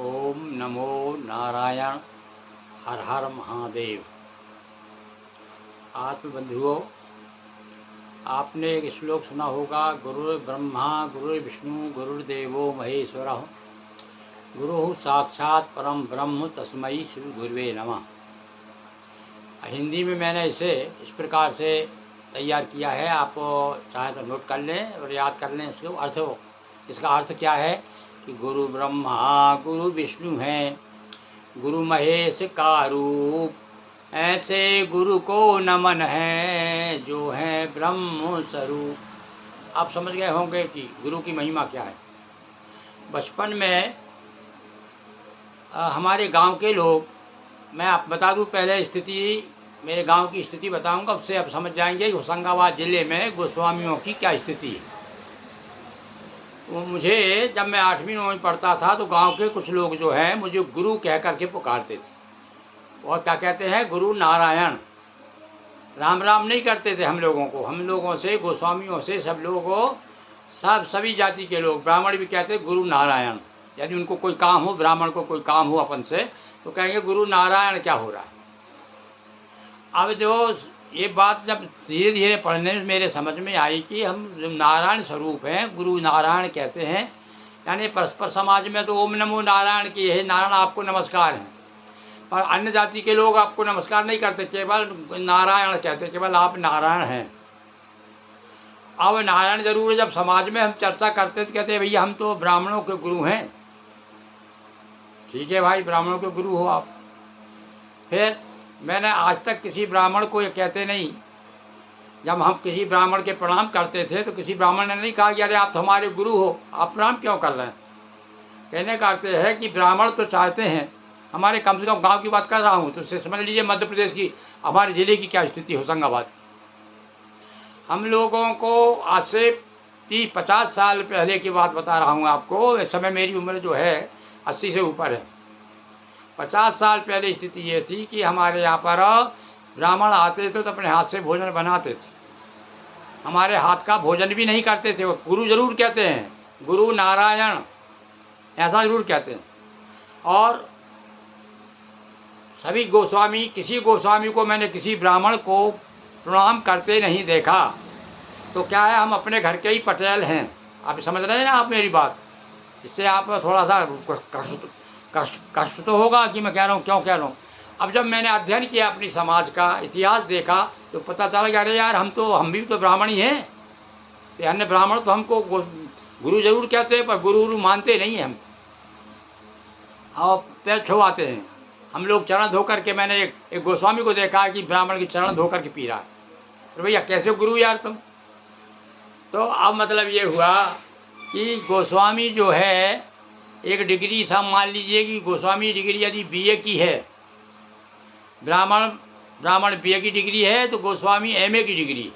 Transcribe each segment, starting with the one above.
ओम नमो नारायण। हर हर महादेव। आत्मबंधुओं, आपने एक श्लोक सुना होगा, गुरु ब्रह्मा गुरु विष्णु गुरुर्देवो महेश्वर, गुरु साक्षात परम ब्रह्म तस्मै श्री गुरुवे नमः। हिंदी में मैंने इसे इस प्रकार से तैयार किया है, आप चाहे तो नोट कर लें और याद कर लें इसको अर्थ। इसका अर्थ क्या है कि गुरु ब्रह्मा गुरु विष्णु हैं, गुरु महेश का रूप, ऐसे गुरु को नमन है जो है ब्रह्म स्वरूप। आप समझ गए होंगे कि गुरु की महिमा क्या है। बचपन में हमारे गांव के लोग, मैं आप बता दूं पहले स्थिति, मेरे गांव की स्थिति बताऊंगा, उससे आप समझ जाएंगे कि होशंगाबाद ज़िले में गोस्वामियों की क्या स्थिति है। वो मुझे जब मैं 8वीं 9वीं में पढ़ता था तो गांव के कुछ लोग जो हैं मुझे गुरु कह करके पुकारते थे। और क्या कहते हैं? गुरु नारायण। राम राम नहीं करते थे हम लोगों को। हम लोगों से, गोस्वामियों से, सब लोगों, सभी जाति के लोग, ब्राह्मण भी कहते गुरु नारायण। यदि उनको कोई काम हो, ब्राह्मण को कोई काम हो अपन से, तो कहेंगे गुरु नारायण क्या हो रहा है। अब जो ये बात जब धीरे धीरे पढ़ने में मेरे समझ में आई कि हम नारायण स्वरूप हैं, गुरु नारायण कहते हैं, यानी परस्पर समाज में तो ओम नमो नारायण की है, नारायण आपको नमस्कार है, और अन्य जाति के लोग आपको नमस्कार नहीं करते, केवल नारायण कहते, केवल आप नारायण हैं। अब नारायण जरूर है। जब समाज में हम चर्चा करते तो कहते हैं भैया हम तो ब्राह्मणों के गुरु हैं। ठीक है भाई, ब्राह्मणों के गुरु हो आप। फिर मैंने आज तक किसी ब्राह्मण को ये कहते नहीं, जब हम किसी ब्राह्मण के प्रणाम करते थे तो किसी ब्राह्मण ने नहीं कहा कि अरे आप तो हमारे गुरु हो, आप प्रणाम क्यों कर रहे हैं। कहने का अर्थ है कि ब्राह्मण तो चाहते हैं हमारे, कम से कम गांव की बात कर रहा हूँ तो समझ लीजिए मध्य प्रदेश की, हमारे ज़िले की क्या स्थिति, होशंगाबाद। हम लोगों को आज से 30-50 साल पहले की बात बता रहा हूँ आपको। इस समय मेरी उम्र जो है 80 से ऊपर है। 50 साल पहले स्थिति ये थी कि हमारे यहाँ पर ब्राह्मण आते थे तो अपने हाथ से भोजन बनाते थे, हमारे हाथ का भोजन भी नहीं करते थे। वो गुरु जरूर कहते हैं, गुरु नारायण ऐसा जरूर कहते हैं। और सभी गोस्वामी, किसी गोस्वामी को मैंने किसी ब्राह्मण को प्रणाम करते नहीं देखा। तो क्या है, हम अपने घर के ही पटेल हैं। आप समझ रहे हैं ना आप मेरी बात। इससे आप थोड़ा सा कष्ट तो होगा कि मैं कह रहा हूँ, क्यों कह रहा हूँ। अब जब मैंने अध्ययन किया, अपनी समाज का इतिहास देखा, तो पता चला कि अरे यार हम भी तो ब्राह्मण ही हैं। तो अन्य ब्राह्मण तो हमको गुरु जरूर कहते हैं, पर गुरु मानते नहीं हैं हम, और पैर छुआते हैं। हम लोग चरण धो करके, मैंने एक गोस्वामी को देखा कि ब्राह्मण की चरण धो करके पी रहा है। तो भैया कैसे गुरु यार तुम। तो अब मतलब ये हुआ कि गोस्वामी जो है एक डिग्री, सब मान लीजिए कि गोस्वामी डिग्री यदि बीए की है, ब्राह्मण बीए की डिग्री है, तो गोस्वामी एमए की डिग्री।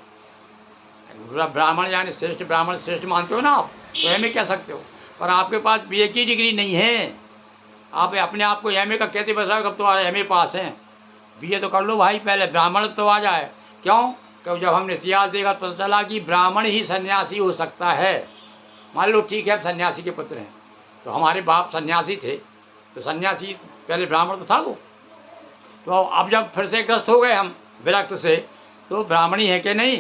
ब्राह्मण यानी श्रेष्ठ, ब्राह्मण श्रेष्ठ मानते हो ना आप, तो एमए कह सकते हो। पर आपके पास बीए की डिग्री नहीं है, आप अपने आप को एमए का कहते बस रहे हो, कब तो एमए पास हैं। बीए तो कर लो भाई पहले, ब्राह्मण तो आ जाए। क्यों? क्योंकि जब हमने इतिहास देखा तो पता चला कि ब्राह्मण ही सन्यासी हो सकता है। मान लो ठीक है, सन्यासी के पुत्र हैं, तो हमारे बाप सन्यासी थे, तो सन्यासी पहले ब्राह्मण तो था वो। तो अब जब फिर से ग्रस्त हो गए हम विरक्त से, तो ब्राह्मणी है कि नहीं।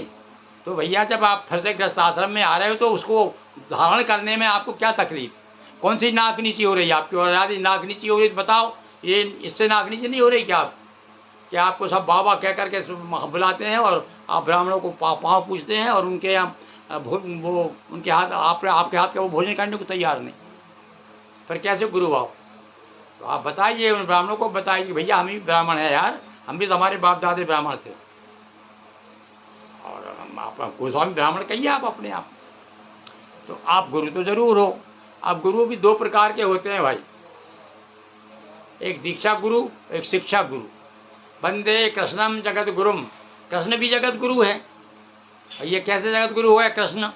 तो भैया जब आप फिर से ग्रस्त आश्रम में आ रहे हो तो उसको धारण करने में आपको क्या तकलीफ, कौन सी नाक नीची हो रही है आपकी, और यदि नाक नीची हो रही तो बताओ, ये इससे नाक नीची नहीं हो रही क्या आप, क्या आपको सब बाबा कह करके बुलाते हैं और आप ब्राह्मणों को पाँव पूछते हैं और उनके यहाँ वो उनके हाथ, आपके हाथ का वो भोजन करने को तैयार नहीं। पर कैसे गुरु आप? तो आप बताइए, उन ब्राह्मणों को बताइए कि भैया हम ही ब्राह्मण हैं यार, हम भी तो, हमारे बाप दादे ब्राह्मण थे, और आप गोस्वामी ब्राह्मण कहिए आप अपने आप। तो आप गुरु तो जरूर हो। अब गुरु भी 2 प्रकार के होते हैं भाई, एक दीक्षा गुरु, एक शिक्षा गुरु। वंदे कृष्णम जगत गुरुम, कृष्ण भी जगत गुरु है। ये कैसे जगत गुरु हो गए कृष्ण?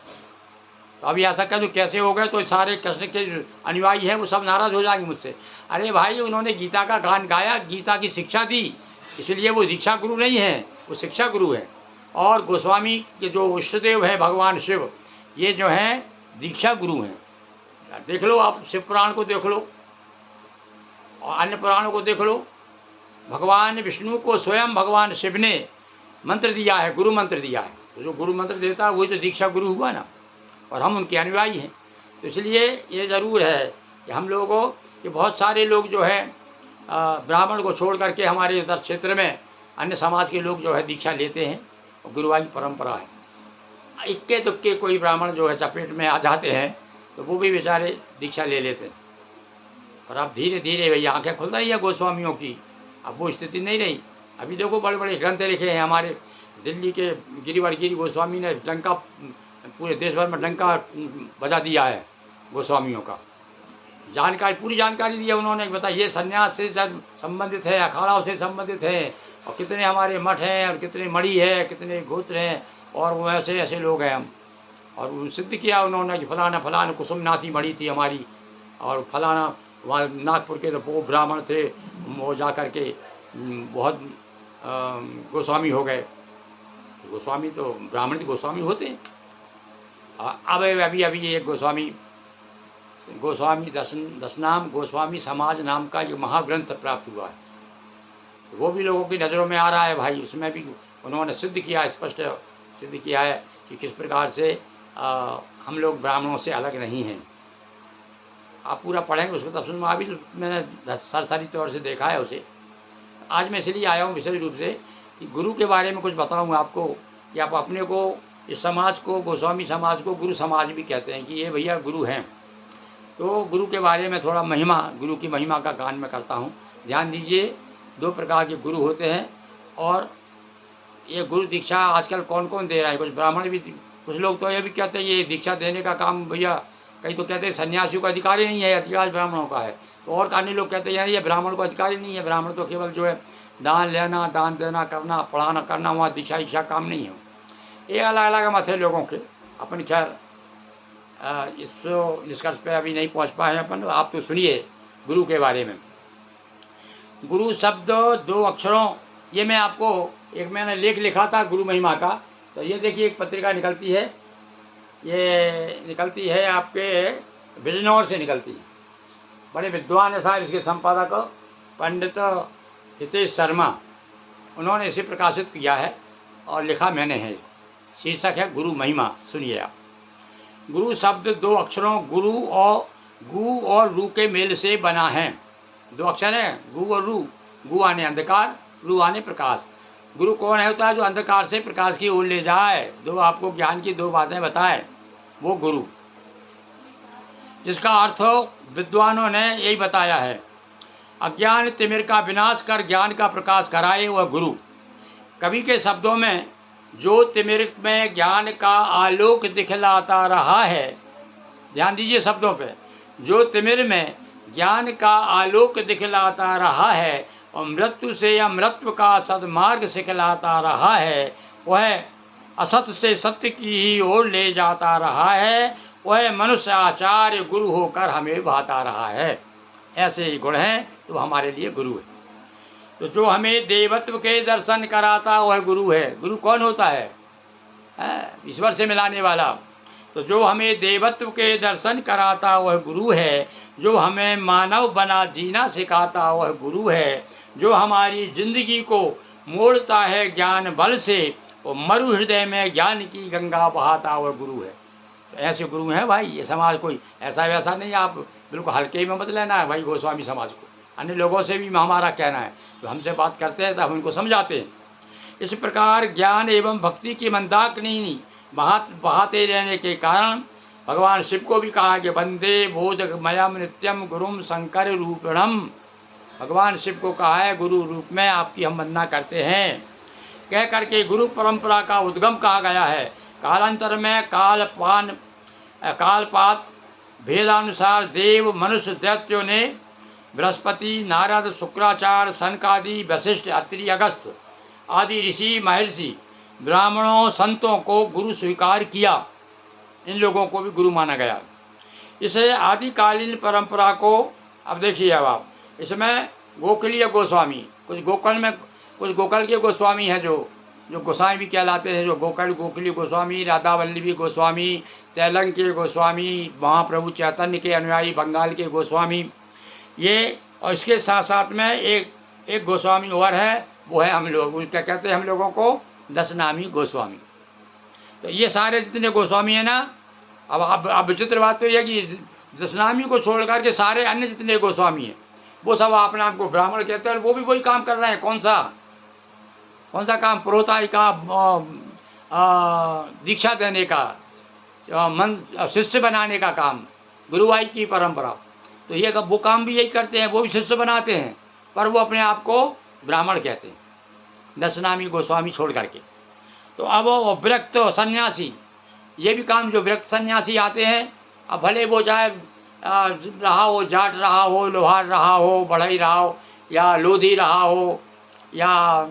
तो अभी ऐसा कह दूँ कैसे हो गए, तो सारे कृष्ण के अनुयायी हैं वो सब नाराज हो जाएंगे मुझसे। अरे भाई, उन्होंने गीता का गान गाया, गीता की शिक्षा दी, इसलिए वो दीक्षा गुरु नहीं है, वो शिक्षा गुरु है। और गोस्वामी के जो इष्टदेव हैं भगवान शिव, ये जो हैं दीक्षा गुरु हैं। देख लो आप, शिव पुराण को देख लो, और अन्य पुराणों को देख लो, भगवान विष्णु को स्वयं भगवान शिव ने मंत्र दिया है, गुरु मंत्र दिया है। तो जो गुरु मंत्र देता है वही तो दीक्षा गुरु हुआ ना, और हम उनके अनुयायी हैं। तो इसलिए ये ज़रूर है कि हम लोगों कि बहुत सारे लोग जो है ब्राह्मण को छोड़ करके हमारे इधर क्षेत्र में अन्य समाज के लोग जो है दीक्षा लेते हैं, और गुरुवाई परंपरा है। इक्के दुक्के कोई ब्राह्मण जो है चपेट में आ जाते हैं तो वो भी बेचारे दीक्षा ले लेते हैं। पर अब धीरे धीरे भैया आंखें खुल रही है गोस्वामियों की, अब वो स्थिति नहीं रही। अभी देखो बड़े बड़े ग्रंथ लिखे हैं हमारे दिल्ली के गिरिवर गिरी गोस्वामी ने, डंका पूरे देश भर में डंका बजा दिया है गोस्वामियों का। जानकारी, पूरी जानकारी दी है उन्होंने, बता ये संन्यास से संबंधित है, अखाड़ाओं से संबंधित है, और कितने हमारे मठ हैं और कितने मणि है, कितने गोत्र हैं, और वो ऐसे ऐसे लोग हैं हम। और वो सिद्ध किया उन्होंने कि फलाना फलाना कुसुमनाथी मणि थी हमारी, और फलाना वहाँ नागपुर के तो वो ब्राह्मण थे, वो जा कर के बहुत गोस्वामी हो गए। गोस्वामी तो ब्राह्मण के गोस्वामी होते हैं। अब अभी अभी एक गोस्वामी दशनाम गोस्वामी समाज नाम का ये महाग्रंथ प्राप्त हुआ है। वो भी लोगों की नज़रों में आ रहा है भाई। उसमें भी उन्होंने सिद्ध किया, स्पष्ट सिद्ध किया है कि किस प्रकार से हम लोग ब्राह्मणों से अलग नहीं हैं। आप पूरा पढ़ेंगे उसको तब सुन। अभी तो मैंने सरसरी तौर से देखा है उसे। आज मैं इसलिए आया हूँ विशेष रूप से कि गुरु के बारे में कुछ बताऊँगा आपको, कि आप अपने को, इस समाज को, गोस्वामी समाज को गुरु समाज भी कहते हैं कि ये भैया गुरु हैं। तो गुरु के बारे में थोड़ा महिमा, गुरु की महिमा का गान मैं करता हूँ। ध्यान दीजिए, 2 प्रकार के गुरु होते हैं, और ये गुरु दीक्षा आजकल कौन कौन दे रहा है। कुछ ब्राह्मण भी, कुछ लोग तो ये भी कहते हैं ये दीक्षा देने का काम भैया, कई तो कहते हैं सन्यासियों का अधिकार ही नहीं है, अधिकार ब्राह्मणों का है। तो और अन्य लोग कहते हैं यार ये ब्राह्मण को अधिकार ही नहीं है, ब्राह्मण तो केवल जो है दान लेना, दान देना, करना, पढ़ाना करना, वहाँ दीक्षा इच्छा काम नहीं है। ये अलग अलग मत है लोगों के। अपन खैर इस निष्कर्ष पे अभी नहीं पहुंच पाए हैं अपन। आप तो सुनिए गुरु के बारे में। गुरु शब्द 2 अक्षरों, ये मैं आपको एक मैंने लेख लिखा था गुरु महिमा का। तो ये देखिए एक पत्रिका निकलती है, ये निकलती है आपके बिजनौर से निकलती है। बड़े विद्वान है साहब, इसके संपादक पंडित हितेश शर्मा, उन्होंने इसे प्रकाशित किया है और लिखा मैंने है। शीर्षक है गुरु महिमा। सुनिए आप। गुरु शब्द 2 अक्षरों गु और रू के मेल से बना है। 2 अक्षर हैं, गु और रू। गु आने अंधकार, रू आने प्रकाश। गुरु कौन है होता है जो अंधकार से प्रकाश की ओर ले जाए, 2 आपको ज्ञान की 2 बातें बताए, वो गुरु। जिसका अर्थ विद्वानों ने यही बताया है, अज्ञान तिमिर का विनाश कर ज्ञान का प्रकाश कराए वह गुरु। कवि के शब्दों में जो तिमिर में ज्ञान का आलोक दिखलाता रहा है, ध्यान दीजिए शब्दों पे, जो तिमिर में ज्ञान का आलोक दिखलाता रहा है और मृत्यु से अमृत्व का सदमार्ग सिखलाता रहा है, वह असत से सत्य की ही ओर ले जाता रहा है, वह मनुष्य आचार्य गुरु होकर हमें भाता रहा है। ऐसे ही गुण हैं तो हमारे लिए गुरु है। तो जो हमें देवत्व के दर्शन कराता वह गुरु है। गुरु कौन होता है? ईश्वर से मिलाने वाला। तो जो हमें देवत्व के दर्शन कराता वह गुरु है। जो हमें मानव बना जीना सिखाता वह गुरु है। जो हमारी जिंदगी को मोड़ता है ज्ञान बल से और मरु हृदय में ज्ञान की गंगा बहाता वह गुरु है। तो ऐसे गुरु हैं भाई। ये समाज कोई ऐसा वैसा नहीं, आप बिल्कुल हल्के में मत लेना है भाई गोस्वामी समाज को। अन्य लोगों से भी हमारा कहना है, तो हमसे बात करते हैं तो हम उनको समझाते हैं। इस प्रकार ज्ञान एवं भक्ति की मंदाकिनी बहाते रहने के कारण भगवान शिव को भी कहा कि वंदे बोधमयम नित्यम गुरुम शंकर रूपिणम। भगवान शिव को कहा है गुरु रूप में आपकी हम वंदना करते हैं। कह करके गुरु परंपरा का उद्गम कहा गया है। कालांतर में कालपात भेदानुसार देव मनुष्य दैत्यों ने बृहस्पति, नारद, शुक्राचार्य, सनकादि, वशिष्ठ, अत्रि, अगस्त आदि ऋषि महर्षि ब्राह्मणों संतों को गुरु स्वीकार किया। इन लोगों को भी गुरु माना गया। इसे आदिकालीन परंपरा को, अब देखिए अब आप इसमें गोकुलीय गोस्वामी, कुछ गोकल के गोस्वामी हैं जो गोसाई भी कहलाते हैं, जो गोकुलीय गोस्वामी, राधा वल्लभी गोस्वामी, तेलंग के गोस्वामी, महाप्रभु चैतन्य के अनुयायी बंगाल के गोस्वामी, ये और इसके साथ साथ में एक गोस्वामी और है, वो है हम लोग, क्या कहते हैं हम लोगों को, दशनामी गोस्वामी। तो ये सारे जितने गोस्वामी हैं ना, अब विचित्र बात तो यह कि दशनामी को छोड़ करके सारे अन्य जितने गोस्वामी हैं वो सब अपने आप को ब्राह्मण कहते हैं, और वो भी वही काम कर रहे हैं। कौन सा काम? प्रोताई का, दीक्षा देने का, मन शिष्य बनाने का काम, गुरुवाई की परंपरा। तो ये वो काम भी यही करते हैं, वो भी शिष्य बनाते हैं, पर वो अपने आप को ब्राह्मण कहते हैं, दशनामी गोस्वामी छोड़ करके। तो अब वो विरक्त सन्यासी, ये भी काम जो विरक्त सन्यासी आते हैं, अब भले वो चाहे रहा हो, जाट रहा हो, लोहार रहा हो, बढ़ई रहा हो, या लोधी रहा हो, या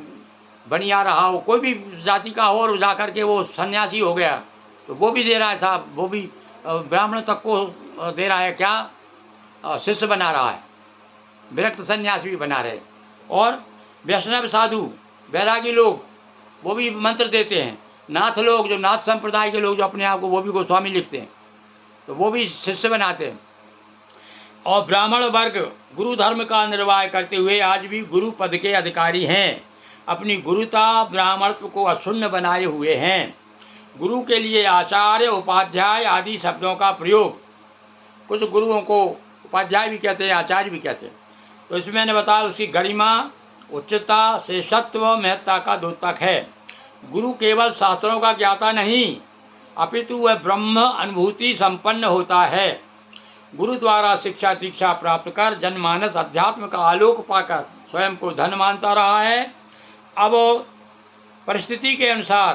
बनिया रहा हो, कोई भी जाति का हो, और जा कर के वो सन्यासी हो गया, तो वो भी दे रहा है साहब, वो भी ब्राह्मण तक को दे रहा है, क्या शिष्य बना रहा है, विरक्त सन्यासी भी बना रहे। और वैष्णव साधु बैरागी लोग वो भी मंत्र देते हैं। नाथ लोग, जो नाथ संप्रदाय के लोग जो अपने आप को वो भी गोस्वामी लिखते हैं, तो वो भी शिष्य बनाते हैं। और ब्राह्मण वर्ग गुरु धर्म का निर्वाह करते हुए आज भी गुरु पद के अधिकारी हैं, अपनी गुरुता ब्राह्मणत्व को अक्षुण्ण बनाए हुए हैं। गुरु के लिए आचार्य, उपाध्याय आदि शब्दों का प्रयोग, कुछ गुरुओं को उपाध्याय भी कहते हैं, आचार्य भी कहते हैं। तो इसमें मैंने बताया उसकी गरिमा, उच्चता, श्रेष्ठत्व, महत्ता का द्योतक है। गुरु केवल शास्त्रों का ज्ञाता नहीं, अपितु वह ब्रह्म अनुभूति संपन्न होता है। गुरु द्वारा शिक्षा दीक्षा प्राप्त कर जनमानस अध्यात्म का आलोक पाकर स्वयं को धन मानता रहा है। अब परिस्थिति के अनुसार,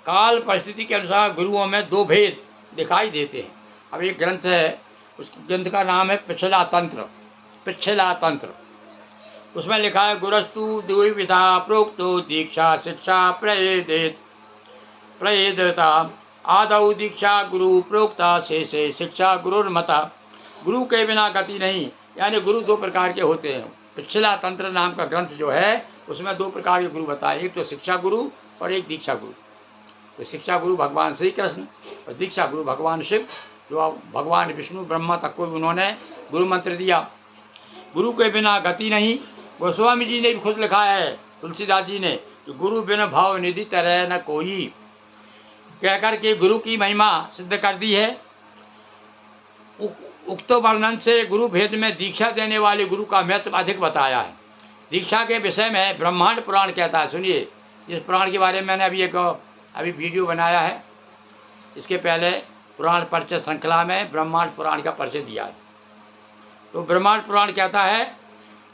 काल परिस्थिति के अनुसार गुरुओं में दो भेद दिखाई देते हैं। अब एक ग्रंथ है, उस ग्रंथ का नाम है पिछला तंत्र। उसमें लिखा है, गुरस्तु द्विविधा प्रोक्तो दीक्षा शिक्षा प्रयेदता आदौ दीक्षा गुरु प्रोक्ता शेषे शिक्षा गुरुर्मता। गुरु के बिना गति नहीं, यानी गुरु दो प्रकार के होते हैं। पिछला तंत्र नाम का ग्रंथ जो है उसमें दो प्रकार के गुरु बताए, एक तो शिक्षा गुरु और एक दीक्षा गुरु। तो शिक्षा गुरु भगवान श्री कृष्ण और दीक्षा गुरु भगवान शिव, जो भगवान विष्णु ब्रह्मा तक को उन्होंने गुरु मंत्र दिया। गुरु के बिना गति नहीं। गोस्वामी जी ने भी खुद लिखा है, तुलसीदास जी ने, कि गुरु बिन भाव निधि तरह न कोई, कहकर के गुरु की महिमा सिद्ध कर दी है। उक्त वर्णन से गुरु भेद में दीक्षा देने वाले गुरु का महत्व अधिक बताया है। दीक्षा के विषय में ब्रह्मांड पुराण कहता है। सुनिए, इस पुराण के बारे में मैंने अभी वीडियो बनाया है। इसके पहले पुराण परिचय श्रृंखला में ब्रह्मांड पुराण का परिचय दिया है। तो ब्रह्मांड पुराण कहता है,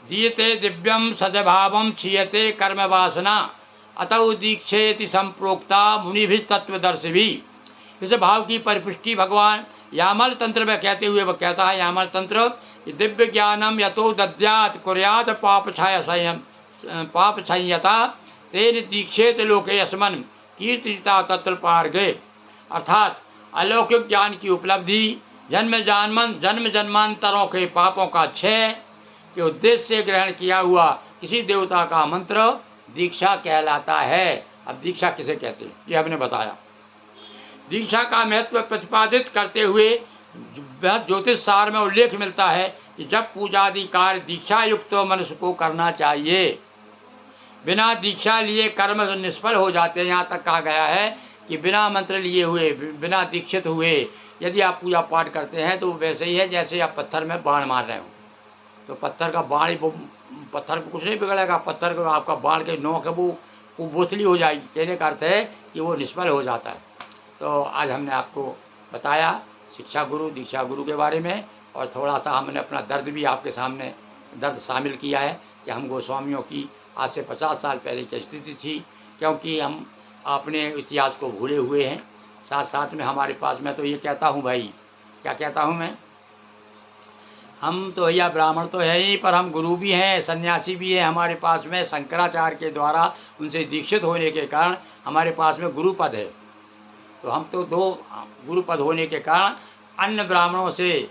दीयते दिव्यम सद्भावम क्षीयते कर्म वासना अतौ दीक्षेति संप्रोक्ता मुनिभिः तत्वदर्शिभी। इस भाव की परिपुष्टि भगवान यामल तंत्र में कहते हुए वह कहता है, यामल तंत्र, दिव्य ज्ञानम यतो दद्यात् कुर्यात् पाप संयता तेन दीक्षेत लोके अस्मन् कीर्तिता तत्र पार्गे। अर्थात अलौकिक ज्ञान की उपलब्धि, जन्म जन्मांतरों के पापों का क्षय के उद्देश्य से ग्रहण किया हुआ किसी देवता का मंत्र दीक्षा कहलाता है। अब दीक्षा किसे कहते हैं ये हमने बताया। दीक्षा का महत्व प्रतिपादित करते हुए ज्योतिष सार में उल्लेख मिलता है कि जब पूजादि कार्य दीक्षा युक्त मनुष्य को करना चाहिए। बिना दीक्षा लिए कर्म निष्फल हो जाते हैं। यहाँ तक कहा गया है कि बिना मंत्र लिए हुए, बिना दीक्षित हुए यदि आप पूजा पाठ करते हैं तो वैसे ही है जैसे आप पत्थर में बाण मार रहे हो। तो पत्थर का बाण ही, पत्थर को कुछ नहीं बिगड़ेगा, पत्थर को आपका बाण के नोक है वो बोतली हो जाएगी। कहने का अर्थ है कि वो निष्फल हो जाता है। तो आज हमने आपको बताया शिक्षा गुरु, दीक्षा गुरु के बारे में, और थोड़ा सा हमने अपना दर्द भी आपके सामने शामिल किया है कि हम गोस्वामियों की आज से 50 साल पहले की स्थिति थी, क्योंकि हम अपने इतिहास को भूले हुए हैं। साथ साथ में हमारे पास, मैं तो ये कहता हूँ भाई, क्या कहता हूँ मैं, हम तो भैया ब्राह्मण तो है ही, पर हम गुरु भी हैं, सन्यासी भी हैं। हमारे पास में शंकराचार्य के द्वारा उनसे दीक्षित होने के कारण हमारे पास में गुरु पद है। तो हम तो दो गुरु पद होने के कारण अन्य ब्राह्मणों से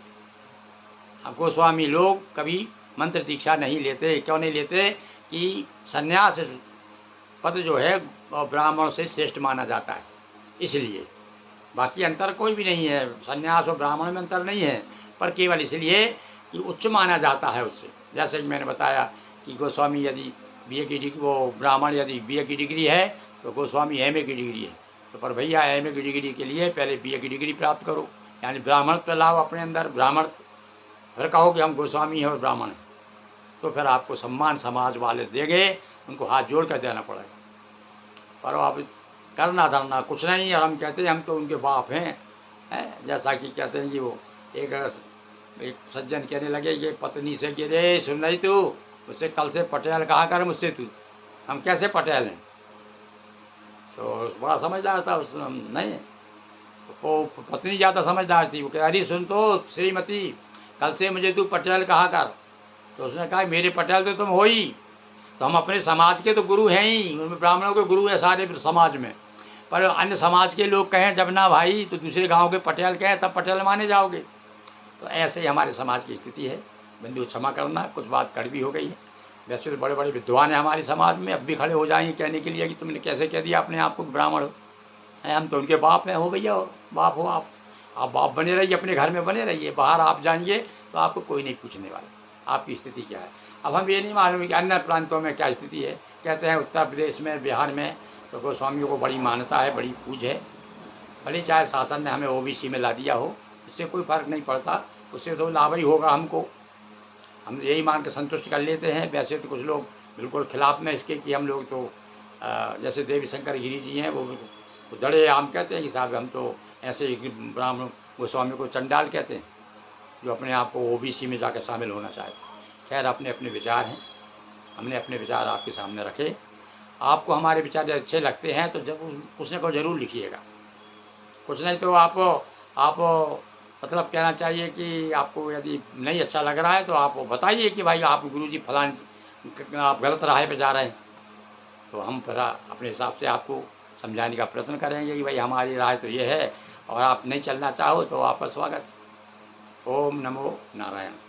गोस्वामी लोग कभी मंत्र दीक्षा नहीं लेते। क्यों नहीं लेते? कि सन्यास पद जो है ब्राह्मणों से श्रेष्ठ माना जाता है, इसलिए। बाकी अंतर कोई भी नहीं है, सन्यास और ब्राह्मण में अंतर नहीं है, पर केवल इसलिए कि उच्च माना जाता है उससे। जैसे कि मैंने बताया कि गोस्वामी यदि बीए की डिग्री, वो ब्राह्मण यदि बीए की डिग्री है तो गोस्वामी एमए की डिग्री है। तो पर भैया एमए की डिग्री के लिए पहले बीए की डिग्री प्राप्त करो, यानी ब्राह्मणत्व लाओ अपने अंदर, ब्राह्मण, फिर कहो कि हम गोस्वामी हैं और ब्राह्मण हैं, तो फिर आपको सम्मान समाज वाले देंगे, उनको हाथ जोड़ कर देना पड़ेगा। पर अब करना धरना कुछ नहीं, और हम कहते हैं हम तो उनके बाप हैं, जैसा कि कहते हैं कि वो एक सज्जन कहने लगे कि पत्नी से कि रे सुन रही तू, मुझसे कल से पटेल कहा कर मुझसे तू, हम कैसे पटेल हैं। तो बड़ा समझदार था उस नहीं, वो पत्नी ज़्यादा समझदार थी। वो कह अरे सुन तो श्रीमती, कल से मुझे तू पटेल कहा कर। तो उसने कहा मेरे पटेल तो तुम हो ही, तो हम अपने समाज के तो गुरु हैं ही, उनमें ब्राह्मणों के गुरु हैं सारे समाज में, पर अन्य समाज के लोग कहें जब ना भाई तो दूसरे गांव के पटेल कहें तब पटेल माने जाओगे। तो ऐसे ही हमारे समाज की स्थिति है। बंधु क्षमा करना, कुछ बात कड़वी हो गई है। वैसे तो बड़े बड़े विद्वान हैं हमारे समाज में, अब भी खड़े हो जाएंगे कहने के लिए कि तुमने कैसे कह दिया अपने आप को ब्राह्मण हो, हम तो उनके बाप हैं। हो भैया बाप हो आप बाप बने रहिए, अपने घर में बने रहिए, बाहर आप जाएंगे तो आपको कोई नहीं पूछने वाला आपकी स्थिति क्या है। अब हम ये नहीं मालूम कि अन्य प्रांतों में क्या स्थिति है। कहते हैं उत्तर प्रदेश में, बिहार में तो गोस्वामियों को बड़ी मान्यता है, बड़ी पूज है। भले चाहे शासन ने हमें ओबीसी में ला दिया हो, उससे कोई फर्क नहीं पड़ता, उससे तो लाभ ही होगा हमको, हम यही मान के संतुष्ट कर लेते हैं। वैसे तो कुछ लोग बिल्कुल खिलाफ में इसके कि हम लोग तो जैसे देवी शंकर गिरी जी हैं, वो दड़े आम कहते हैं कि साहब हम तो ऐसे ही ब्राह्मण गोस्वामी को चंडाल कहते हैं, जो अपने आप को ओबीसी में जाकर शामिल होना चाहते हैं। खैर अपने अपने विचार हैं, हमने अपने विचार आपके सामने रखे। आपको हमारे विचार अच्छे लगते हैं तो जब कुछ न कुछ ज़रूर लिखिएगा, कुछ नहीं तो आप मतलब कहना चाहिए कि आपको यदि नहीं अच्छा लग रहा है तो आप बताइए कि भाई आप गुरुजी फलान आप गलत राह पे जा रहे हैं, तो हम फिर अपने हिसाब से आपको समझाने का प्रयत्न करेंगे कि भाई हमारी राय तो ये है और आप नहीं चलना चाहो तो आपका स्वागत। ओम नमो नारायण।